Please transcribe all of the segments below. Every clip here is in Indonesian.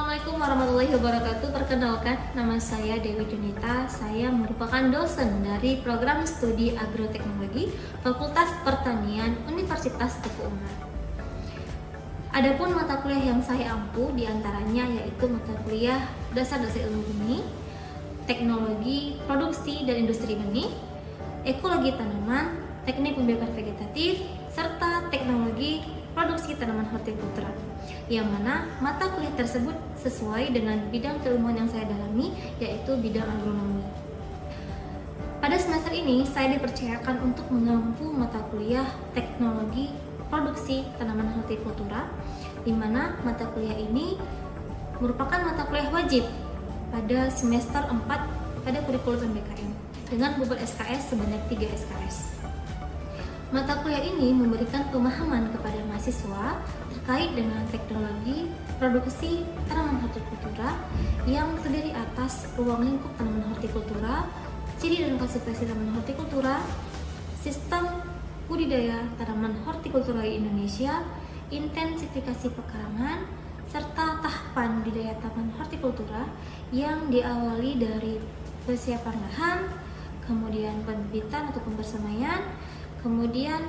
Assalamualaikum warahmatullahi wabarakatuh. Perkenalkan, nama saya Dewi Junita. Saya merupakan dosen dari program studi agroteknologi Fakultas Pertanian Universitas Teguh Umar. Adapun mata kuliah yang saya ampu diantaranya yaitu mata kuliah dasar-dasar ilmu bumi, teknologi produksi dan industri benih, ekologi tanaman, teknik pembiakan vegetatif, serta teknologi produksi tanaman hortikultura, yang mana mata kuliah tersebut sesuai dengan bidang keilmuan yang saya dalami, yaitu bidang agronomi. Pada semester ini, saya dipercayakan untuk mengampu mata kuliah teknologi produksi tanaman hortikultura, di mana mata kuliah ini merupakan mata kuliah wajib pada semester 4 pada kurikulum MBKM dengan bobot SKS sebanyak 3 SKS. Mata kuliah ini memberikan pemahaman kepada mahasiswa terkait dengan teknologi produksi tanaman hortikultura yang terdiri atas ruang lingkup tanaman hortikultura, ciri dan klasifikasi tanaman hortikultura, sistem budidaya tanaman hortikultura di Indonesia, intensifikasi pekarangan, serta tahapan budidaya tanaman hortikultura yang diawali dari persiapan lahan, kemudian pembibitan atau pembersemaian, kemudian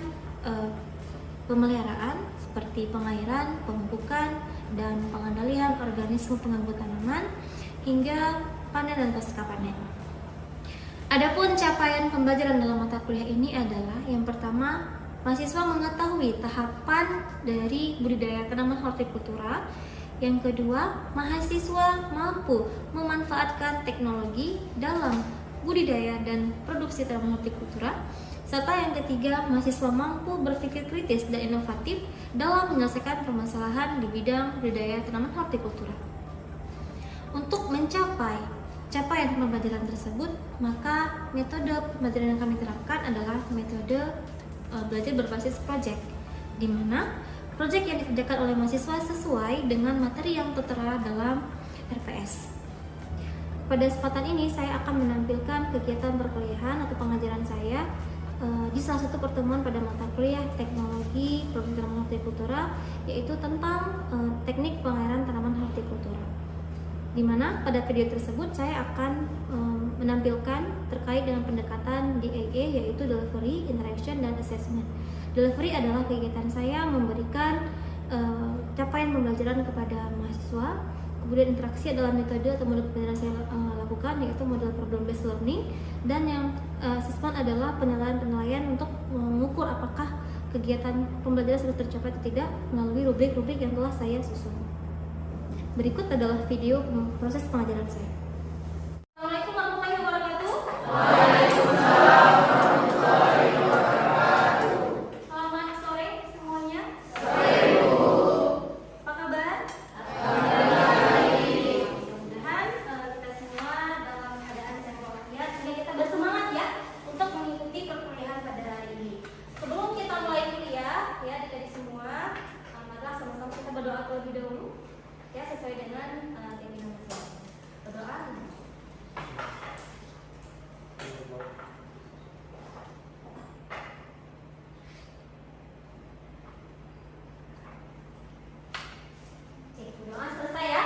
pemeliharaan seperti pengairan, pemupukan, dan pengendalian organisme pengganggu tanaman hingga panen dan pasca panen. Adapun capaian pembelajaran dalam mata kuliah ini adalah yang pertama, mahasiswa mengetahui tahapan dari budidaya tanaman hortikultura. Yang kedua, mahasiswa mampu memanfaatkan teknologi dalam budidaya dan produksi tanaman hortikultura. Serta yang ketiga, mahasiswa mampu berpikir kritis dan inovatif dalam menyelesaikan permasalahan di bidang budidaya tanaman hortikultura. Untuk mencapai capaian pembelajaran tersebut, maka metode pembelajaran yang kami terapkan adalah metode belajar berbasis proyek, di mana proyek yang dikerjakan oleh mahasiswa sesuai dengan materi yang tertera dalam RPS. Pada kesempatan ini, saya akan menampilkan kegiatan perkuliahan atau pengajaran saya di salah satu pertemuan pada mata kuliah teknologi produksi tanaman hortikultura, yaitu tentang teknik pengairan tanaman hortikultura, di mana pada video tersebut saya akan menampilkan terkait dengan pendekatan DAA, yaitu Delivery, Interaction, dan Assessment. Delivery adalah kegiatan saya memberikan capaian pembelajaran kepada mahasiswa. Kemudian interaksi adalah metode atau model pembelajaran saya lakukan, yaitu model problem based learning, dan yang assessment adalah penilaian untuk mengukur apakah kegiatan pembelajaran sudah tercapai atau tidak melalui rubrik-rubrik yang telah saya susun. Berikut adalah video proses pengajaran saya. Assalamualaikum warahmatullahi wabarakatuh. Waalaikumsalam warahmatullahi wabarakatuh. Selamat sore semuanya. Sore, Bu. Apa kabar? Mudah-mudahan kita semua dalam keadaan sehat walafiat sehingga kita bersemangat ya untuk mengikuti perkuliahan pada hari ini. Sebelum kita mulai kuliah ya adik-adik semua, marilah sama-sama kita berdoa terlebih dahulu ya sesuai dengan keinginan masing-masing. Berdoa. Oke, berdoa selesai ya.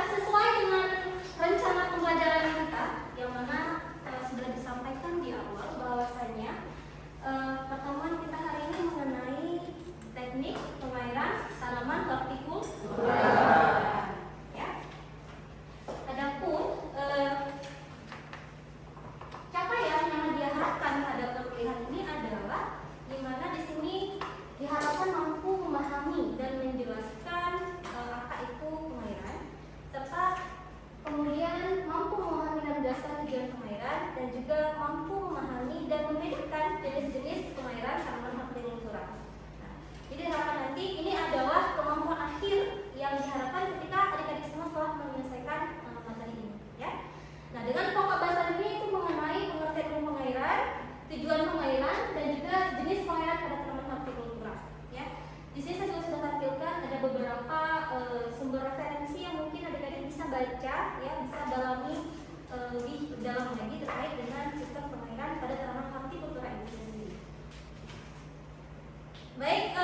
Sesuai dengan rencana pembelajaran kita yang mana sudah disampaikan di awal bahwasanya pertemuan kita hari ini mengenai teknik pengairan tanaman hortikultura. Ya. Adapun capaian yang diharapkan pada perkuliahan ini adalah di mana di sini diharapkan mampu memahami dan menjelaskan apa itu pengairan, serta kemudian mampu memahami dan menjelaskan tujuan pengairan, dan juga mampu memahami dan membedakan jenis-jenis pengairan tanaman hortikultura. Jadi harapan nanti ini adalah kemampuan akhir yang diharapkan ketika adik-adik semua telah menyelesaikan materi ini, ya. Nah, dengan pokok bahasan ini itu mengenai pengertian ilmu pengairan, tujuan pengairan, dan juga jenis pengairan pada tanaman hortikultura, ya. Di sini saya juga sudah tampilkan ada beberapa sumber referensi yang mungkin adik-adik bisa baca, ya, bisa dalami lebih dalam lagi terkait dengan sistem pengairan pada tanaman hortikultura itu sendiri. Baik,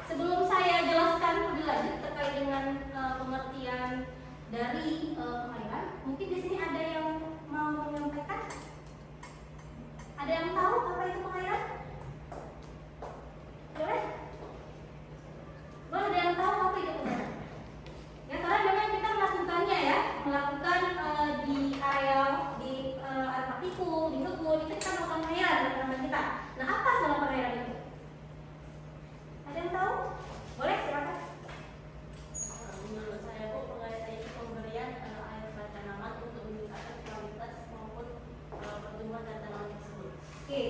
sebelum saya jelaskan lebih lanjut terkait dengan dari pengairan. Mungkin di sini ada yang mau menyampaikan? Ada yang tahu apa itu pengairan? Boleh? Boleh, ada yang tahu apa itu pengairan? Ya, karena memang kita melakukannya ya, melakukan di areal, di air partikel, di kebun, itu kita melakukan pengairan di tanaman kita. Nah, apa salah pengairan itu? Ada yang tahu? Boleh, silakan. Menurut saya Bu, pengairan itu pemberian air pada tanaman untuk meningkatkan kualitas maupun pertumbuhan dari tanaman tersebut. Oke,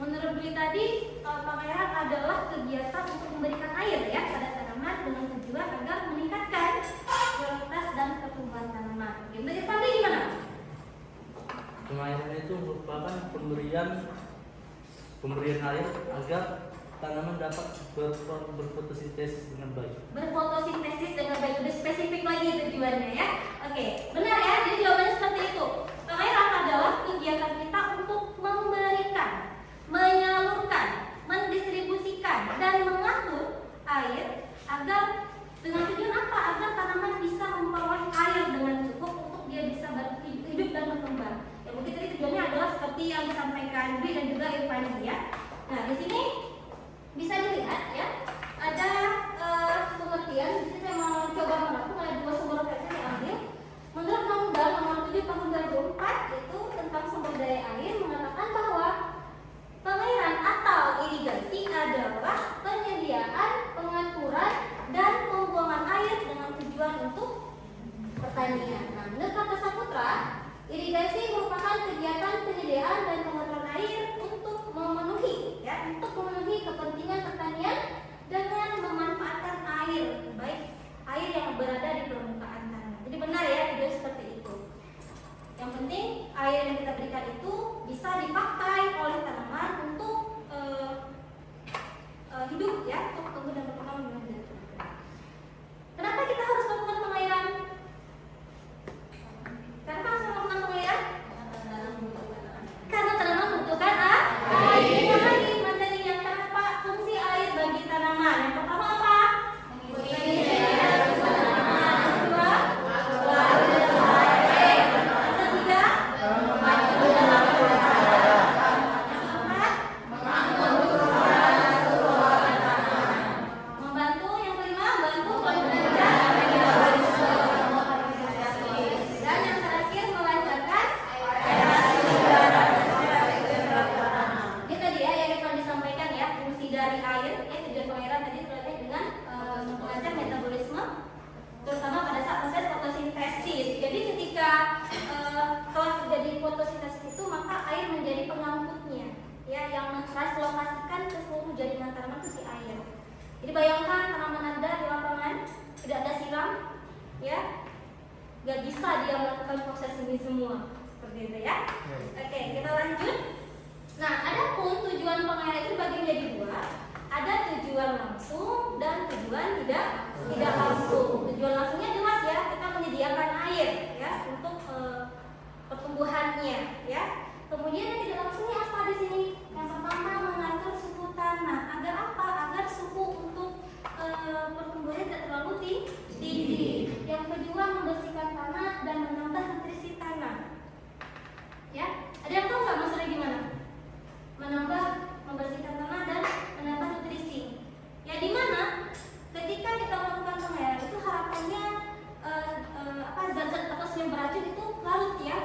menurut Beli tadi pengairan adalah kegiatan untuk memberikan air ya pada tanaman dengan tujuan agar meningkatkan kualitas dan pertumbuhan tanaman. Oke, menurut Fadli gimana? Pengairan itu merupakan pemberian air agar tanaman dapat berfotosintesis dengan baik. Berfotosintesis dengan baik, lebih spesifik lagi tujuannya ya. Oke, benar ya. Jadi jawabannya seperti itu. Pengairan adalah kegiatan kita untuk memberikan, menyalurkan, mendistribusikan dan mengatur air agar dengan tujuan apa? Agar tanaman bisa memperoleh air dengan cukup untuk dia bisa hidup dan berkembang. Ya mungkin tadi tujuannya adalah seperti yang disampaikan Dwi dan juga Irfan ya. Nah di sini bisa dilihat ya ada pengertian. Di sini saya mau coba merangkum ada dua sumber referensi yang diambil. Menurut Undang-Undang Nomor 7 Tahun 2004 itu tentang sumber daya air mengatakan bahwa pengairan atau irigasi adalah penyediaan, pengaturan, dan pembuangan air dengan tujuan untuk pertanian. Nah, menurut Kata Saputra, irigasi merupakan kegiatan penyediaan dan pengaturan air untuk memenuhi kepentingan pertanian dengan memanfaatkan air, baik air yang berada di permukaan tanah. Jadi benar ya, tidak seperti itu. Yang penting air yang kita berikan itu bisa dipakai oleh tanaman untuk hidup ya, untuk tumbuh dan berkembang dengan baik. Kenapa kita harus melakukan pengairan? Kenapa harus melakukan pengairan? Karena tanaman membutuhkan air. Yang lagi materinya kenapa fungsi air bagi tanaman? Yang pertama apa? Jadi bayangkan tanaman Anda di lapangan tidak ada siram, ya, nggak bisa dia melakukan proses ini semua seperti itu ya. Oke, kita lanjut. Nah, adapun tujuan pengairan itu bagi menjadi dua. Ada tujuan langsung dan tujuan tidak langsung. Tujuan langsungnya jelas ya, kita menyediakan air ya untuk pertumbuhannya ya. Kemudian yang tidak langsungnya apa di sini? Yang pertama mengatur suhu tanah. Agar apa? Agar suhu untuk pertumbuhannya tidak terlalu tinggi. Yang kedua membersihkan tanah dan menambah nutrisi tanah. Ya, ada yang tahu nggak maksudnya gimana? Membersihkan tanah dan menambah nutrisi. Ya di mana? Ketika kita melakukan pengairan itu harapannya zat-zat atau yang beracun itu larut ya,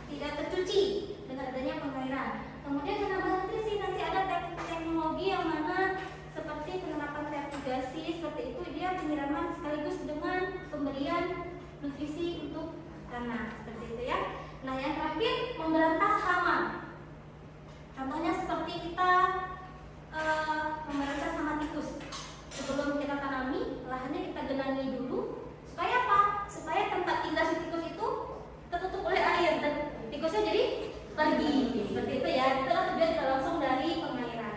tidak tercuci dengan adanya pengairan. Kemudian menambah nutrisi, nanti ada teknologi yang mana seperti penerapan fertigasi seperti itu, dia penyiraman sekaligus dengan pemberian nutrisi untuk tanah seperti itu ya. Nah yang terakhir memberantas hama. Contohnya seperti kita memberantas hama tikus. Sebelum kita tanami, lahannya kita genangi dulu. Supaya apa? Supaya tempat tinggal si tikus itu tertutup oleh air dan tikusnya jadi pergi. Seperti itu ya. Itulah tujuan tidak langsung dari pengairan.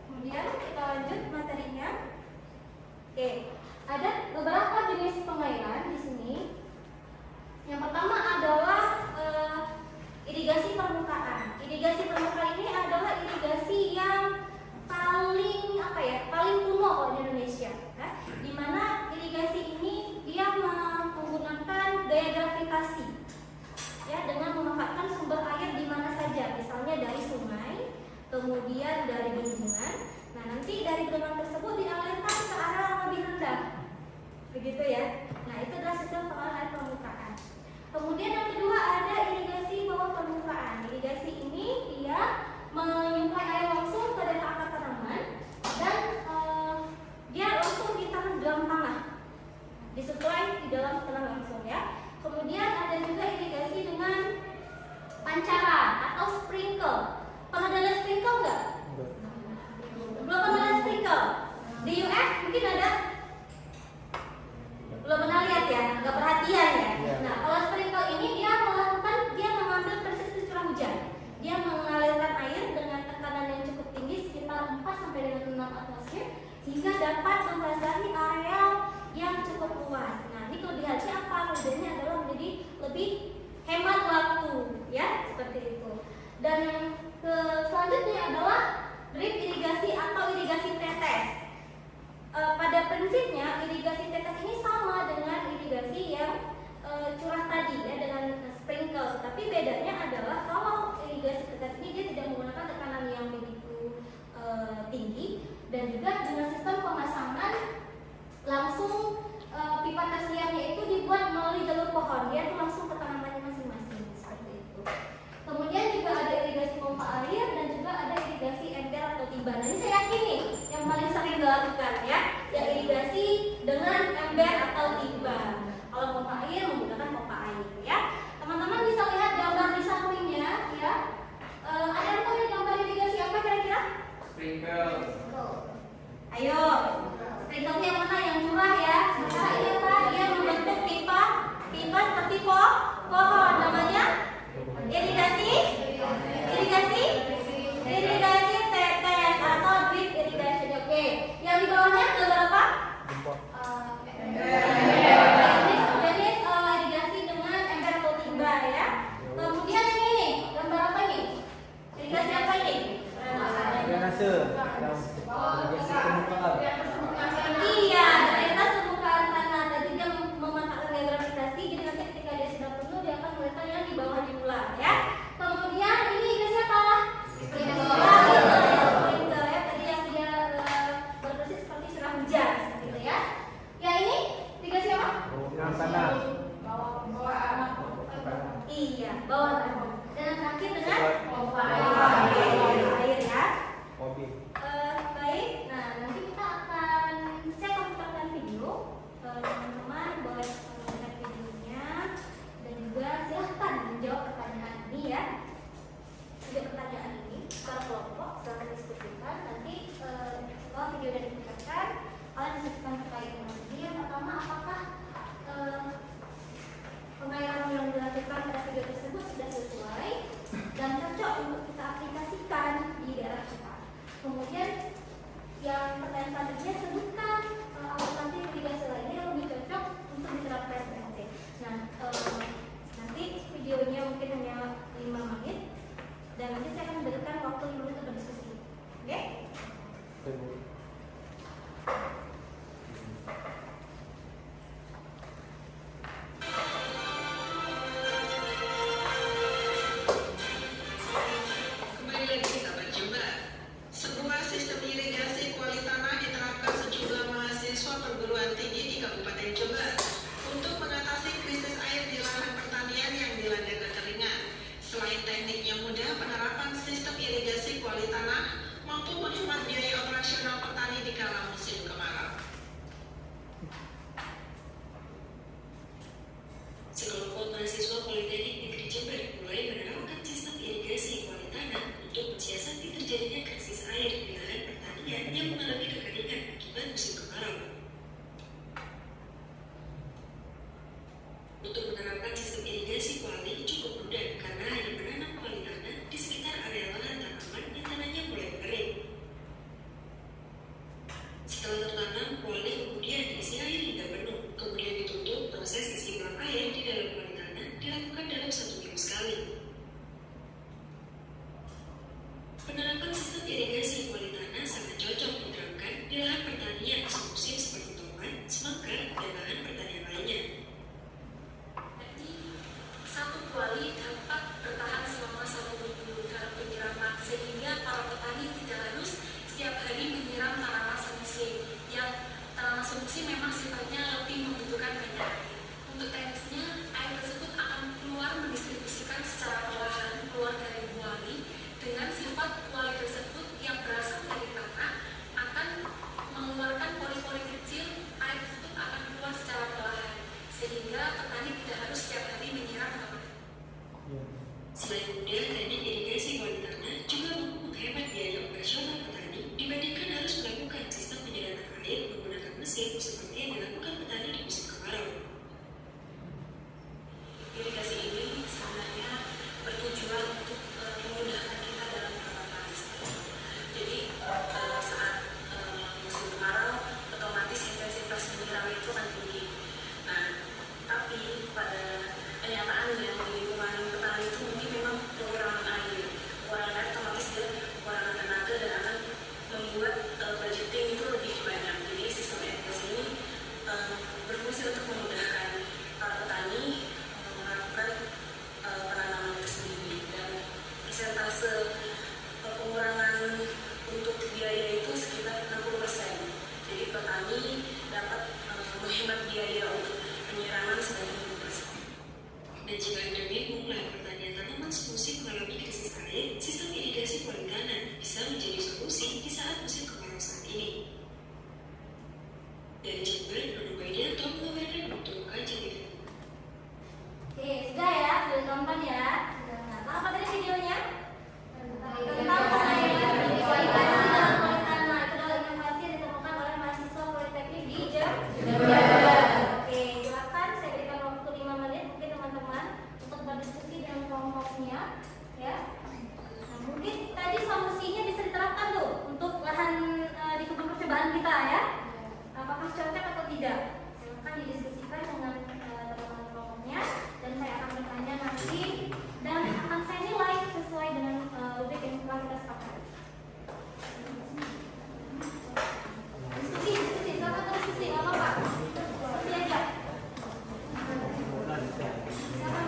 Kemudian kita lanjut materinya. Oke, ada beberapa jenis pengairan di sini. Yang pertama adalah irigasi permukaan. Irigasi permukaan ini adalah irigasi yang paling kuno di Indonesia, di mana irigasi ini dia begitu ya. Nah, itu adalah sistem pengolahan air permukaan. Kemudian yang kedua ada irigasi bawah permukaan. Irigasi ini dia menyuplai air langsung ke dalam akar tanaman dan dia langsung ditaruh di dalam tanah, disuplai di dalam tanah langsung ya. Kemudian ada juga irigasi dengan pancaran atau sprinkle. Pernah dengar sprinkle nggak? Belum pernah dengar sprinkle? Di US mungkin ada? Belum pernah lihat ya? Nggak perhatian ya? Nah, kalau sprinkle ini dia mengambil persis curah hujan. Dia mengalirkan air dengan tekanan yang cukup tinggi sekitar 4 sampai dengan 6 atmosfer sehingga dapat membasahi area yang cukup luas. Nah, ini kelebihannya apa? Kelebihannya adalah menjadi lebih hemat waktu, ya, seperti itu. Dan yang selanjutnya adalah drip irigasi atau irigasi tetes. Pada prinsipnya irigasi tetes ini sama dengan irigasi yang curah tadi ya, dengan sprinkle. Tapi bedanya adalah kalau irigasi tetes ini dia tidak menggunakan tekanan yang begitu tinggi dan juga dengan sistem pemasangan langsung pipa tersiarnya itu dibuat melalui jalur pohon, dia langsung ke tanamannya masing-masing seperti itu. Kemudian juga ada irigasi pompa air dan juga ada irigasi ember atau timba. Nah, ini saya yakin nih yang paling sering dilakukan ya irigasi dengan ember atau timba. Kalau pompa air menggunakan pompa air ya. Teman-teman bisa lihat gambar di sampingnya ya. Ada yang tahu gambar irigasi apa kira-kira? Sprinkle. Ayo, sprinkle yang mana yang murah ya? Nah, ini apa? Dia membentuk pipa seperti pohon. Namanya irigasi tetes atau drip irrigation. Oke. Yang di bawahnya gambar apa? Jenis irigasi dengan ember atau timba ya. Kemudian yang ini gambar apa ini? Irigasi apa ini? Drainase. Irigasi permukaan. Iya, drainase permukaan tanah. Tadi dia memanfaatkan gaya gravitasi, jadi nanti ketika dia sudah penuh dia akan meletakkan yang di bawah dimulai ya. Kemudian ini irigasi apa? Sprinkle ya. Tadi yang dia berpersis seperti curah hujan seperti itu ya. Ya ini irigasi apa? Siram tanah. Iya, bawah tanah. Dan yang terakhir dengan Pompa air ya. Hobi. Baik, nah nanti saya akan putarkan video. Teman-teman boleh melihat videonya dan juga silahkan menjawab pertanyaan ini ya. Jawab pertanyaan ini secara kelompok, secara diskusikan. Nanti setelah video sudah diputarkan, kalian disebutkan terkait dengan ini. Yang pertama, apakah pengairan yang dilakukan pada video tersebut sudah sesuai dan cocok untuk kita aplikasikan di daerah kita. Kemudian yang pertanyaan selanjutnya, sebutkan alternatif irigasi lainnya yang lebih cocok untuk diterapkan di Aceh. Nah, nanti videonya mungkin hanya 5 menit dan nanti saya akan memberikan waktu 5 menit untuk berdiskusi. Oke? Kembali lagi sahabat Jember. Sebuah sistem irigasi kuali tanah diterapkan sejumlah mahasiswa perguruan tinggi di Kabupaten Jember untuk mengatasi krisis air di lahan pertanian yang dilanda kekeringan. Selain tekniknya mudah, penerapan sistem irigasi kuali tanah mampu menghemat biaya operasional petani di kala musim kemarau. Sekelompok mahasiswa Politeknik Negeri Jember mulai menerapkan sistem irigasi kuali tanah untuk mensiasati terjadinya krisis air di lahan pertanian yang mengalami kekeringan akibat musim kemarau. Untuk menerapkan sistem irigasi kuali cukup mudah karena hanya menanam kuali tanah di sekitar area lahan tanaman yang tanahnya mulai kering. Setelah tertanam, kuali kemudian diisi air hingga penuh, kemudian ditutup. Proses isi ulang air di dalam kuali tanah dilakukan dalam 1 minggu sekali. Penerapan sistem irigasi kuali tanah sangat cocok diterapkan di lahan pertanian semusim seperti tomat, semangka, dan lahan pertanian lainnya. Satu kuali dapat bertahan selama 1 minggu dalam penyiraman, sehingga para petani tidak harus setiap hari menyiram tanaman semusim. Yang tanaman semusim memang sifatnya lebih membutuhkan banyak air. Untuk teknisnya, air tersebut akan keluar mendistribusikan secara perlahan keluar dari buali dengan sifat buali tersebut yang berasal dari tanah akan mengeluarkan pori-pori kecil. Air tersebut akan keluar secara perlahan sehingga petani tidak harus setiap hari menyiram tanaman. Selain mudah, teknik irigasi bawah tanah juga mampu menghemat biaya operasional petani dibandingkan harus melakukan sistem penyiraman air menggunakan mesin seperti yang dilakukan petani di musim kemarau. Irigasi ini sebenarnya bertujuan untuk memudahkan kita dalam perawatan. Jadi saat musim kemarau, otomatis intensitas penyiram itu akan tinggi. Nah, tapi pada kenyataannya di lingkungan petani itu mungkin memang kekurangan air. Kekurangan air otomatis dia kekurangan tenaga dan akan membuat budgeting itu lebih banyak. Jadi sistem irigasi ini berfungsi untuk memudahkan para petani melakukan penanaman itu sendiri, dan persentase pengurangan untuk biaya itu sekitar 60%. Jadi petani dapat menghemat biaya untuk penyiraman sebanyak 60%. Dan jika Anda bingung lahan pertanian tanaman semusim mengalami krisis air, sistem irigasi bawah tanah bisa menjadi solusi di saat musim kemarau saat ini. Dari Jember, Nono Baidianto mengabarkan untuk kajian ini. Oke, sudah ya, sudah nonton ya. Nah, apa tadi videonya? Tentang pengayaman visualisasi dalam bawah tanah. Itu adalah inovasi yang ditemukan oleh mahasiswa Politeknik di Jember. Oke, silakan saya berikan waktu 5 menit mungkin teman-teman untuk berdiskusi dengan kelompoknya, ya. Nah, mungkin tadi solusinya bisa diterapkan tuh untuk lahan di kebun percobaan kita ya. Apakah cocok atau tidak? Silakan didiskusikan dengan teman-teman kelompoknya, dan saya akan bertanya nanti dan akan saya nilai sesuai dengan rubrik yang telah kita sepakati. Diskusi, silakan diskusi, nggak apa-apa. Diskusi aja. Silakan.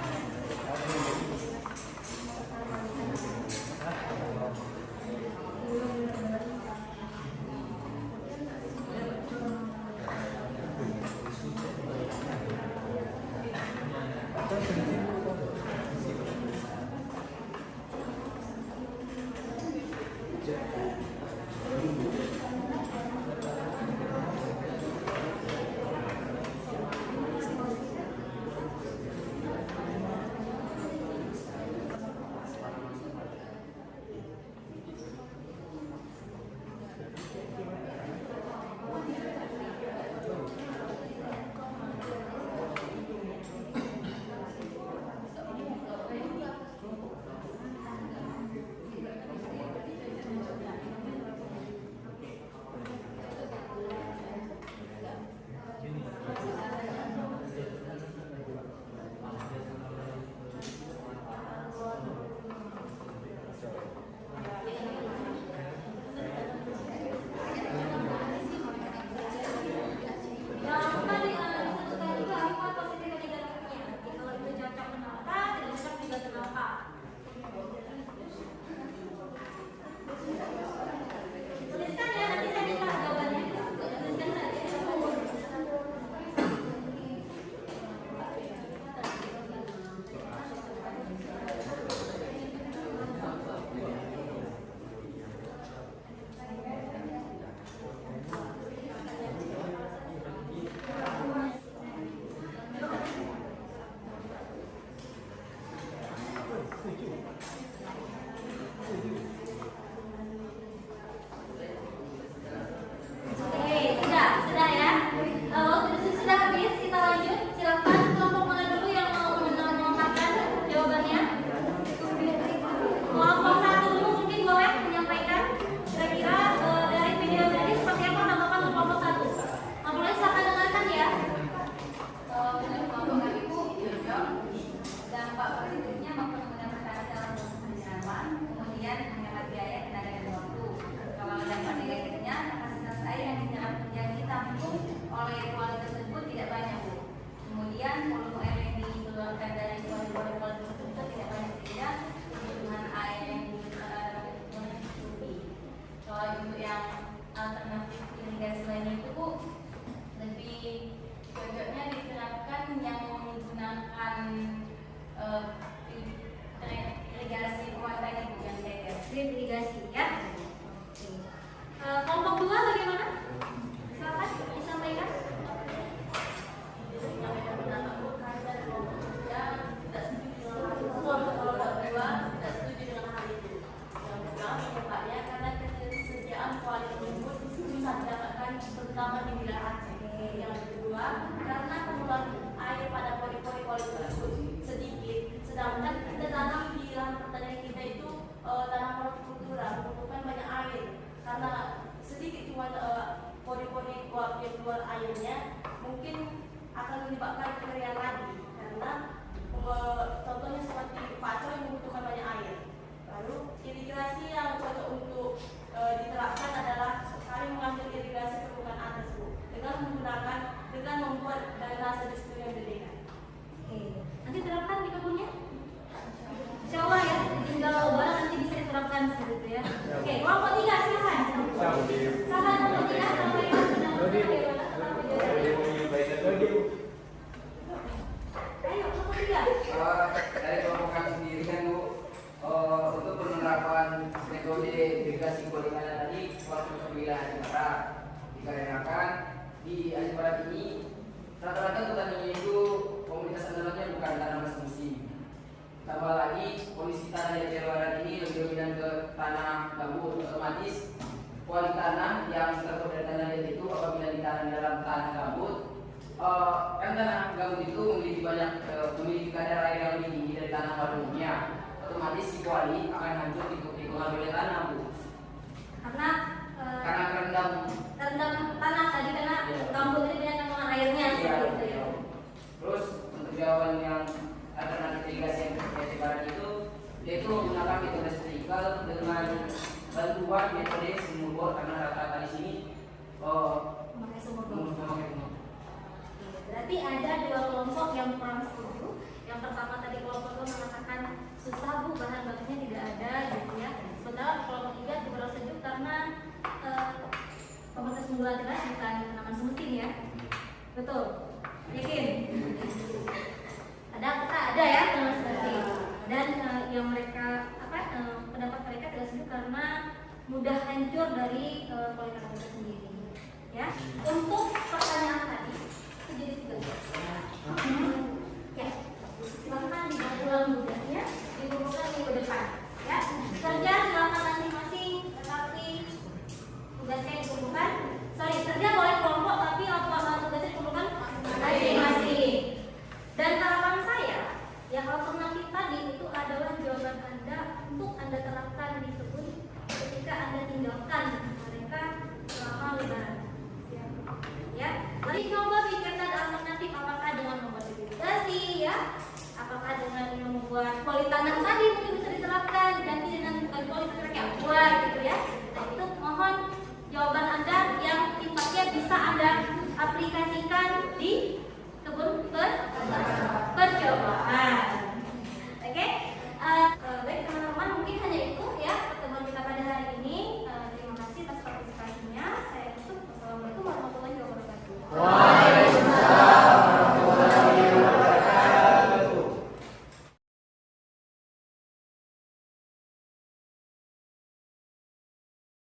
karena penggunaan air pada pori-pori kualitas tersebut sedikit, sedangkan kita tanam di lahan pertanian kita itu tanam hortikultura membutuhkan banyak air karena sedikit cuma pori-pori yang keluar airnya mungkin akan menyebabkan kekeringan lagi karena contohnya seperti pacul yang membutuhkan banyak air. Lalu irigasi yang cocok untuk diterapkan adalah saling mengambil irigasi permukaan atas dengan membuat drainase di situ yang berbeda. Oke, nanti terapkan di kebunnya. Insya Allah ya, tinggal barang nanti bisa diterapkan seperti itu ya. Oke, kelompok 3 silakan. Silakan kelompok 3 sampaikan pendapat bagaimana tentang video. Ayo kelompok 3. Dari kelompok kami sendiri kan Bu, untuk penerapan metode irigasi kualitas tadi waktu pemilihan Aceh Barat dikarenakan di Aceh Barat ini rata-rata petaninya itu komunitas andalannya bukan tanaman musim. Tambah lagi kondisi tanah di Aceh Barat ini lebih dominan ke tanah gambut, otomatis kualitas tanah yang terbuat dari tanah liat itu apabila ditanam di dalam tanah gambut, kan tanah gambut itu memiliki kadar air yang lebih tinggi dari tanah pada umumnya. Otomatis si kuali akan hancur dipengaruhi oleh tanah Bu. Karena Karena terendam tanah tadi karena gambut ini banyak kandungan airnya seperti itu ya. Terus untuk jawaban yang alternatif irigasi yang Aceh Barat itu, dia itu menggunakan metode vertikal dengan bantuan metode sumur bor karena rata-rata di sini Memakai sumur bor. memakai sumur. Berarti ada 2 kelompok yang kurang setuju. Yang pertama tadi kelompok 2 mengatakan susah Bu, bahan bakunya tidak ada gitu ya. Sementara kelompok 3 kurang setuju karena komunitas unggulan teras bukan tanaman semusim ya. Betul? Yakin? Ada ya tanaman semusim. Dan yang mereka pendapat mereka tidak setuju karena mudah hancur dari kualitas itu sendiri. Ya. Untuk pertanyaan tadi itu jadi 3. Ya. Silakan diulang tugasnya, dikumpulkan minggu depan. Ya. Kerja silakan masing-masing, tetapi tugasnya dikumpulkan. Kerja boleh kelompok tapi tugasnya dikumpulkan masing-masing. Dan harapan saya, yang alternatif tadi itu adalah jawaban Anda untuk Anda terapkan di kebun ketika Anda tinggalkan mereka selama lebaran. Ya, mari coba pikirkan alternatif, apakah dengan membuat irigasi ya, apakah dengan membuat poli tanam tadi mungkin bisa diterapkan, ganti dengan bukan poli tanam yang buat gitu ya. Nah itu mohon jawaban Anda yang sifatnya bisa Anda aplikasikan